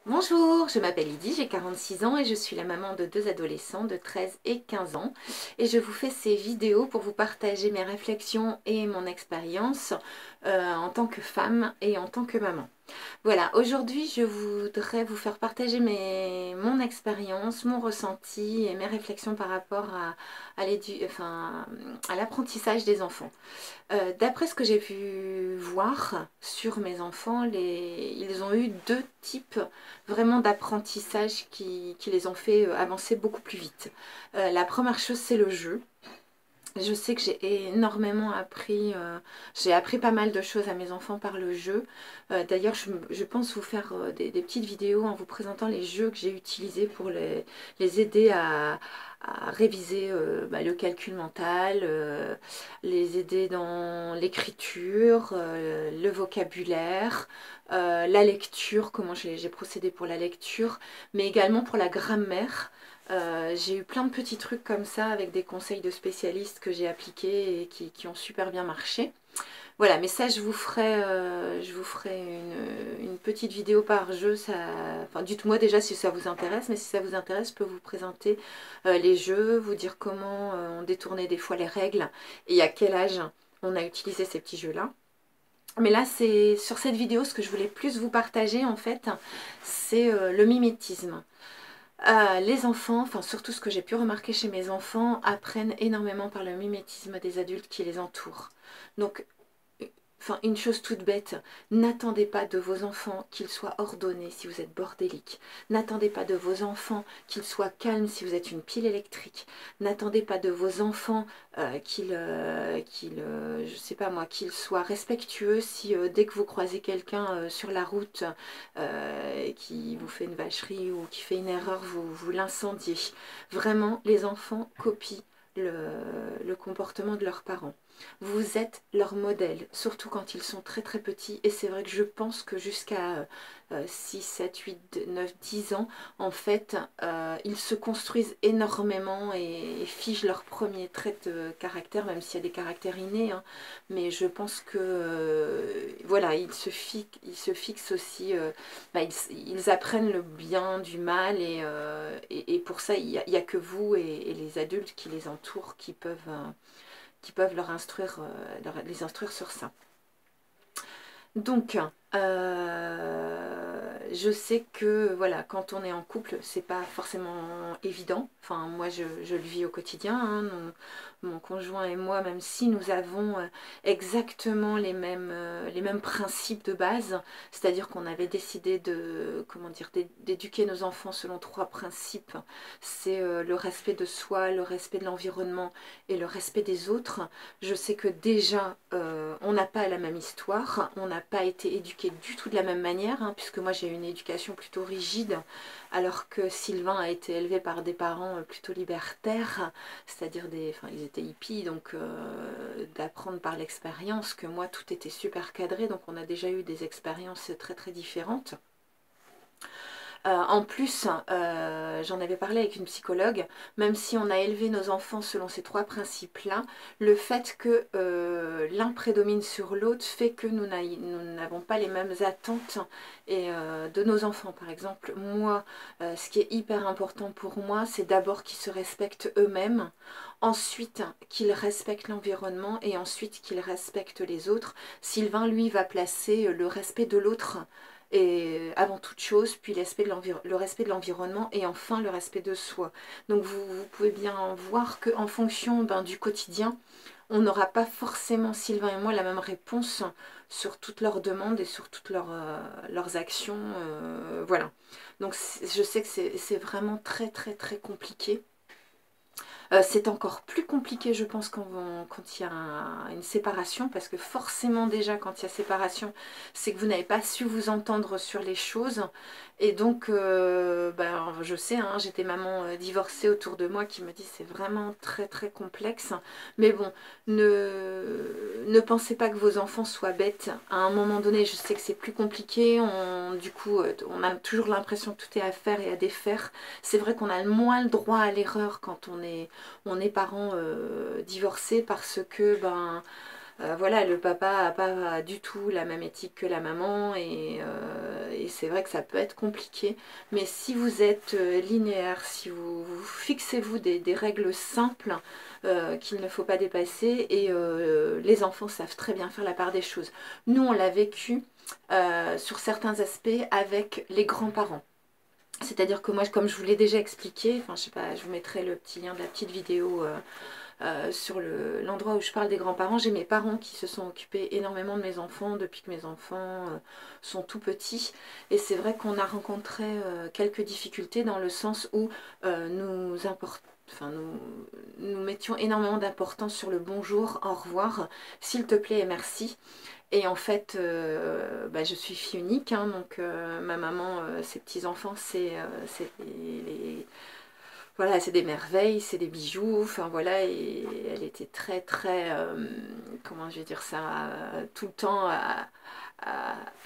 Bonjour, je m'appelle Lydie, j'ai 46 ans et je suis la maman de deux adolescents de 13 et 15 ans. Et je vous fais ces vidéos pour vous partager mes réflexions et mon expérience en tant que femme et en tant que maman. Voilà, aujourd'hui je voudrais vous faire partager mon expérience, mon ressenti et mes réflexions par rapport à l'apprentissage des enfants. D'après ce que j'ai pu voir sur mes enfants, ils ont eu deux types vraiment d'apprentissage qui les ont fait avancer beaucoup plus vite. La première chose, c'est le jeu. Je sais que j'ai énormément appris, j'ai appris pas mal de choses à mes enfants par le jeu. D'ailleurs, je pense vous faire des petites vidéos en vous présentant les jeux que j'ai utilisés pour les aider à réviser le calcul mental, les aider dans l'écriture, le vocabulaire, la lecture, comment j'ai procédé pour la lecture, mais également pour la grammaire. J'ai eu plein de petits trucs comme ça avec des conseils de spécialistes que j'ai appliqués et qui ont super bien marché. Voilà, mais ça je vous ferai une petite vidéo par jeu. Enfin, dites-moi déjà si ça vous intéresse, mais si ça vous intéresse, je peux vous présenter les jeux, vous dire comment on détournait des fois les règles et à quel âge on a utilisé ces petits jeux-là. Mais là, c'est sur cette vidéo, ce que je voulais plus vous partager en fait, c'est le mimétisme. Les enfants, enfin surtout ce que j'ai pu remarquer chez mes enfants, apprennent énormément par le mimétisme des adultes qui les entourent. Donc enfin, une chose toute bête, n'attendez pas de vos enfants qu'ils soient ordonnés si vous êtes bordélique. N'attendez pas de vos enfants qu'ils soient calmes si vous êtes une pile électrique. N'attendez pas de vos enfants je sais pas moi, qu'ils soient respectueux si dès que vous croisez quelqu'un sur la route qui vous fait une vacherie ou qui fait une erreur, vous l'incendiez. Vraiment, les enfants copient le comportement de leurs parents. Vous êtes leur modèle, surtout quand ils sont très très petits. Et c'est vrai que je pense que jusqu'à 6, 7, 8, 9, 10 ans, en fait, ils se construisent énormément et figent leur premier trait de caractère, même s'il y a des caractères innés. Hein. Mais je pense que, voilà, ils se fixent aussi, ils apprennent le bien du mal. Et pour ça, il y a que vous et les adultes qui les entourent qui peuvent les instruire sur ça. Donc, je sais que voilà, quand on est en couple, c'est pas forcément évident. Enfin, moi, je le vis au quotidien. Hein. Mon conjoint et moi, même si nous avons exactement les mêmes principes de base, c'est-à-dire qu'on avait décidé de, comment dire, d'éduquer nos enfants selon trois principes. C'est le respect de soi, le respect de l'environnement et le respect des autres. Je sais que déjà, on n'a pas la même histoire, on n'a pas été éduqués du tout de la même manière, hein, puisque moi j'ai eu une éducation plutôt rigide, alors que Sylvain a été élevé par des parents plutôt libertaires, c'est-à-dire enfin, ils étaient hippies, donc d'apprendre par l'expérience, que moi tout était super cadré, donc on a déjà eu des expériences très très différentes. En plus, j'en avais parlé avec une psychologue, même si on a élevé nos enfants selon ces trois principes-là, le fait que l'un prédomine sur l'autre fait que nous n'avons pas les mêmes attentes de nos enfants. Par exemple, moi, ce qui est hyper important pour moi, c'est d'abord qu'ils se respectent eux-mêmes, ensuite qu'ils respectent l'environnement et ensuite qu'ils respectent les autres. Sylvain, lui, va placer le respect de l'autre et avant toute chose, puis le respect de l'environnement et enfin le respect de soi. Donc vous pouvez bien voir qu'en fonction du quotidien, on n'aura pas forcément, Sylvain et moi, la même réponse sur toutes leurs demandes et sur toutes leurs actions. Voilà. Donc je sais que c'est vraiment très très très compliqué. C'est encore plus compliqué, je pense, quand il y a une séparation, parce que forcément déjà, quand il y a séparation, c'est que vous n'avez pas su vous entendre sur les choses. Et donc, je sais, hein, j'ai des mamans divorcées autour de moi qui me disent c'est vraiment très très complexe. Mais bon, ne pensez pas que vos enfants soient bêtes. À un moment donné, je sais que c'est plus compliqué. Du coup, on a toujours l'impression que tout est à faire et à défaire. C'est vrai qu'on a moins le droit à l'erreur quand on est parents divorcés parce que voilà, le papa n'a pas du tout la même éthique que la maman et c'est vrai que ça peut être compliqué. Mais si vous êtes linéaire, si vous fixez-vous des règles simples qu'il ne faut pas dépasser et les enfants savent très bien faire la part des choses. Nous, on l'a vécu sur certains aspects avec les grands-parents. C'est-à-dire que moi, comme je vous l'ai déjà expliqué, enfin je sais pas, je vous mettrai le petit lien de la petite vidéo sur l'endroit où je parle des grands-parents. J'ai mes parents qui se sont occupés énormément de mes enfants depuis que mes enfants sont tout petits. Et c'est vrai qu'on a rencontré quelques difficultés dans le sens où nous mettions énormément d'importance sur le bonjour, au revoir, s'il te plaît et merci. Et en fait, je suis fille unique, hein, donc ma maman, ses petits-enfants, voilà, c'est des merveilles, c'est des bijoux, enfin voilà, et elle était très très, comment je vais dire ça, tout le temps à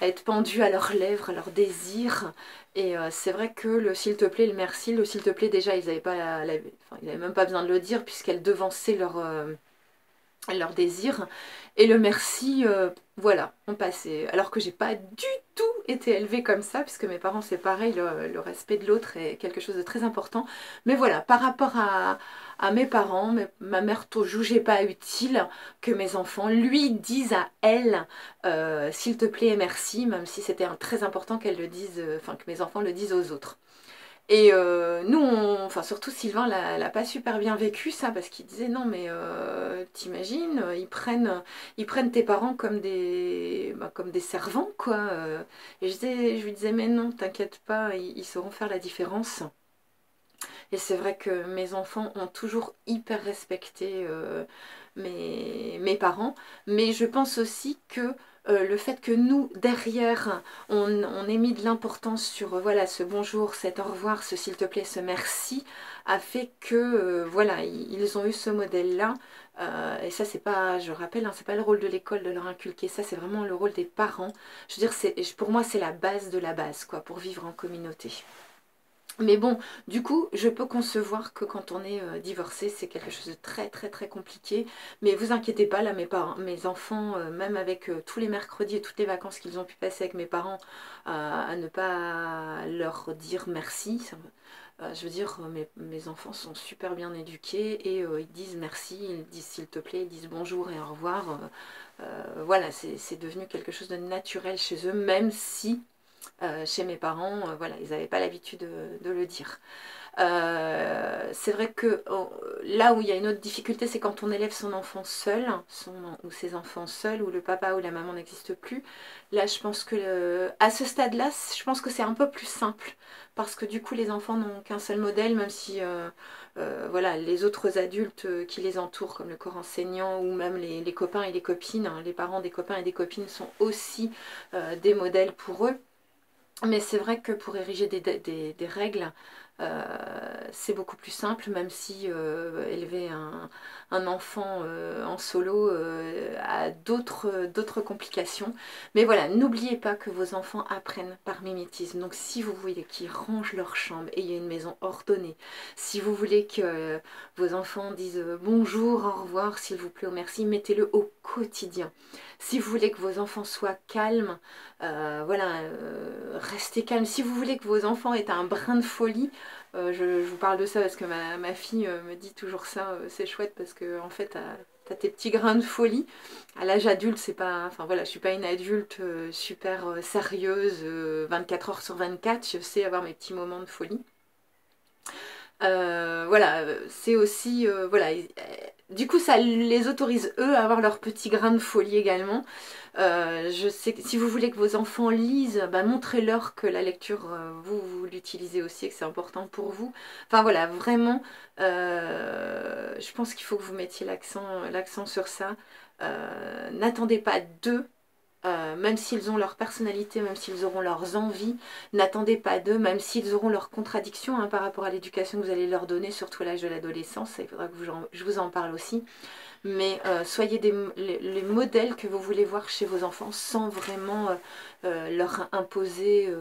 être pendue à leurs lèvres, à leurs désirs. Et c'est vrai que le s'il te plaît, le merci, le s'il te plaît, déjà, ils n'avaient pas enfin, ils avaient même pas besoin de le dire puisqu'elle devançait leur désir. Et le merci, voilà, on passait. Alors que j'ai pas du tout été élevée comme ça, puisque mes parents c'est pareil, le respect de l'autre est quelque chose de très important. Mais voilà, par rapport à mes parents, ma mère ne jugeait pas utile que mes enfants lui disent à elle s'il te plaît et merci, même si c'était très important qu'elle le dise, enfin que mes enfants le disent aux autres. Et nous, enfin surtout Sylvain l'a pas super bien vécu ça, parce qu'il disait non mais t'imagines, ils prennent tes parents comme des servants quoi. Et je lui disais mais non, t'inquiète pas, ils sauront faire la différence. Et c'est vrai que mes enfants ont toujours hyper respecté mes parents, mais je pense aussi que le fait que nous, derrière, on ait mis de l'importance sur voilà, ce bonjour, cet au revoir, ce s'il te plaît, ce merci, a fait que voilà, ils ont eu ce modèle-là. Et ça, c'est pas, je rappelle, hein, c'est pas le rôle de l'école de leur inculquer ça, c'est vraiment le rôle des parents. Je veux dire, pour moi, c'est la base de la base, quoi, pour vivre en communauté. Mais bon, du coup, je peux concevoir que quand on est divorcé, c'est quelque chose de très très très compliqué. Mais vous inquiétez pas, là, mes enfants, même avec tous les mercredis et toutes les vacances qu'ils ont pu passer avec mes parents, à ne pas leur dire merci. Je veux dire, mes enfants sont super bien éduqués et ils disent merci, ils disent s'il te plaît, ils disent bonjour et au revoir. Voilà, c'est devenu quelque chose de naturel chez eux, même si chez mes parents, voilà, ils n'avaient pas l'habitude de le dire. C'est vrai que là où il y a une autre difficulté, c'est quand on élève son enfant seul, ou ses enfants seuls, où le papa ou la maman n'existe plus. Là, je pense que à ce stade-là, je pense que c'est un peu plus simple, parce que du coup, les enfants n'ont qu'un seul modèle, même si voilà, les autres adultes qui les entourent, comme le corps enseignant, ou même les copains et les copines, hein, les parents des copains et des copines sont aussi des modèles pour eux. Mais c'est vrai que pour ériger des règles, c'est beaucoup plus simple, même si élever un enfant en solo a d'autres complications. Mais voilà, n'oubliez pas que vos enfants apprennent par mimétisme. Donc si vous voulez qu'ils rangent leur chambre et il y a une maison ordonnée, si vous voulez que vos enfants disent bonjour, au revoir, s'il vous plaît, ou merci, mettez-le au quotidien. Si vous voulez que vos enfants soient calmes, voilà, restez calme. Si vous voulez que vos enfants aient un brin de folie, je vous parle de ça parce que ma fille me dit toujours ça, c'est chouette parce que en fait t'as tes petits grains de folie. À l'âge adulte, c'est pas, enfin voilà, je suis pas une adulte super sérieuse 24 heures sur 24, je sais avoir mes petits moments de folie. Voilà, c'est aussi, voilà, du coup ça les autorise eux à avoir leur petit grain de folie également. Je sais que si vous voulez que vos enfants lisent, bah, montrez-leur que la lecture, vous l'utilisez aussi et que c'est important pour vous. Enfin voilà, vraiment, je pense qu'il faut que vous mettiez l'accent sur ça. N'attendez pas d'eux. Même s'ils ont leur personnalité, même s'ils auront leurs envies, n'attendez pas d'eux, même s'ils auront leurs contradictions hein, par rapport à l'éducation que vous allez leur donner, surtout à l'âge de l'adolescence, il faudra que je vous en parle aussi. Mais soyez les modèles que vous voulez voir chez vos enfants sans vraiment leur imposer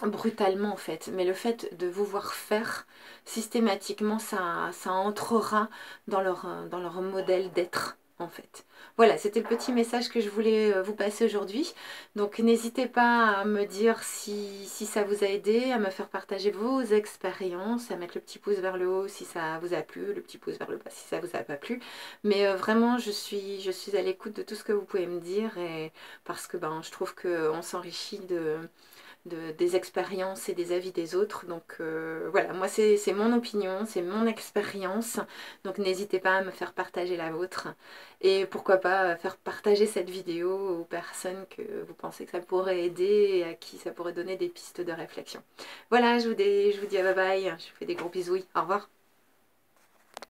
brutalement en fait. Mais le fait de vous voir faire, systématiquement, ça entrera dans leur modèle d'être. en fait. Voilà, c'était le petit message que je voulais vous passer aujourd'hui. Donc n'hésitez pas à me dire si ça vous a aidé, à me faire partager vos expériences, à mettre le petit pouce vers le haut si ça vous a plu, le petit pouce vers le bas si ça vous a pas plu. Mais vraiment, je suis à l'écoute de tout ce que vous pouvez me dire, et parce que ben, je trouve qu'on s'enrichit des expériences et des avis des autres. Donc voilà, moi c'est mon opinion, c'est mon expérience. Donc n'hésitez pas à me faire partager la vôtre. Et pourquoi pas faire partager cette vidéo aux personnes que vous pensez que ça pourrait aider et à qui ça pourrait donner des pistes de réflexion. Voilà, je vous dis à bye bye, je vous fais des gros bisous, au revoir.